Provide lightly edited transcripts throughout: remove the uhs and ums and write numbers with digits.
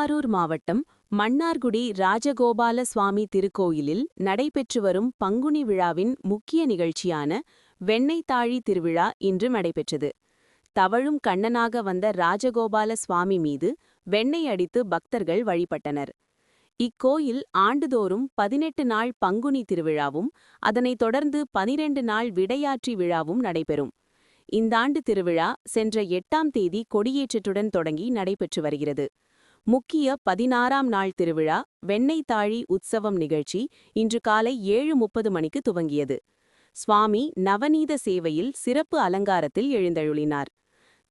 திருவாரூர் மாவட்டம் மன்னார்குடி ராஜகோபால சுவாமி திருக்கோயிலில் நடைபெற்று வரும் பங்குனி விழாவின் முக்கிய நிகழ்ச்சியான வெண்ணெய் தாழி திருவிழா இன்று நடைபெற்றது. தவழும் கண்ணனாக வந்த ராஜகோபால சுவாமி மீது வெண்ணெய் அடித்து பக்தர்கள் வழிபட்டனர். இக்கோயில் ஆண்டுதோறும் 18 நாள் பங்குனி திருவிழாவும் அதனைத் தொடர்ந்து 12 நாள் விடையாற்றி விழாவும் நடைபெறும். இந்தாண்டு திருவிழா சென்ற 8ஆம் தேதி கொடியேற்றத்துடன் தொடங்கி நடைபெற்று வருகிறது. முக்கிய 16ஆம் நாள் திருவிழா வெண்ணெய் தாழி உற்சவம் நிகழ்ச்சி இன்று காலை 7:30 மணிக்கு துவங்கியது. சுவாமி நவநீத சேவையில் சிறப்பு அலங்காரத்தில் எழுந்தருளினார்.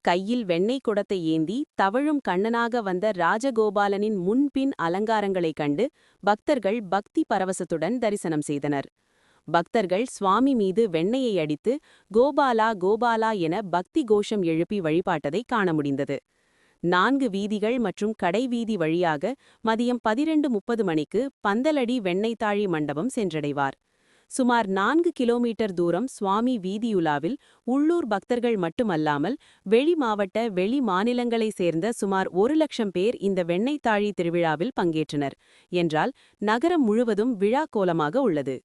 கையில் வெண்ணெய் குடத்தை ஏந்தி தவழும் கண்ணனாக வந்த ராஜகோபாலனின் முன்பின் அலங்காரங்களைக் கண்டு பக்தர்கள் பக்தி பரவசத்துடன் தரிசனம் செய்தனர். பக்தர்கள் சுவாமி மீது வெண்ணெயை அடித்து கோபாலா கோபாலா என பக்தி கோஷம் எழுப்பி வழிபாட்டதை காண முடிந்தது. 4 வீதிகள் மற்றும் கடைவீதி வழியாக மதியம் 12:30 மணிக்கு பந்தலடி வெண்ணெய்த்தாழி மண்டபம் சென்றடைவார். சுமார் 4 கிலோமீட்டர் தூரம் சுவாமி வீதியுலாவில் உள்ளூர் பக்தர்கள் மட்டுமல்லாமல் வெளி மாவட்ட வெளி மாநிலங்களைச் சேர்ந்த சுமார் 1 லட்சம் பேர் இந்த வெண்ணெய்த்தாழி திருவிழாவில் பங்கேற்றனர் என்றால் நகரம் முழுவதும் விழா கோலமாக உள்ளது.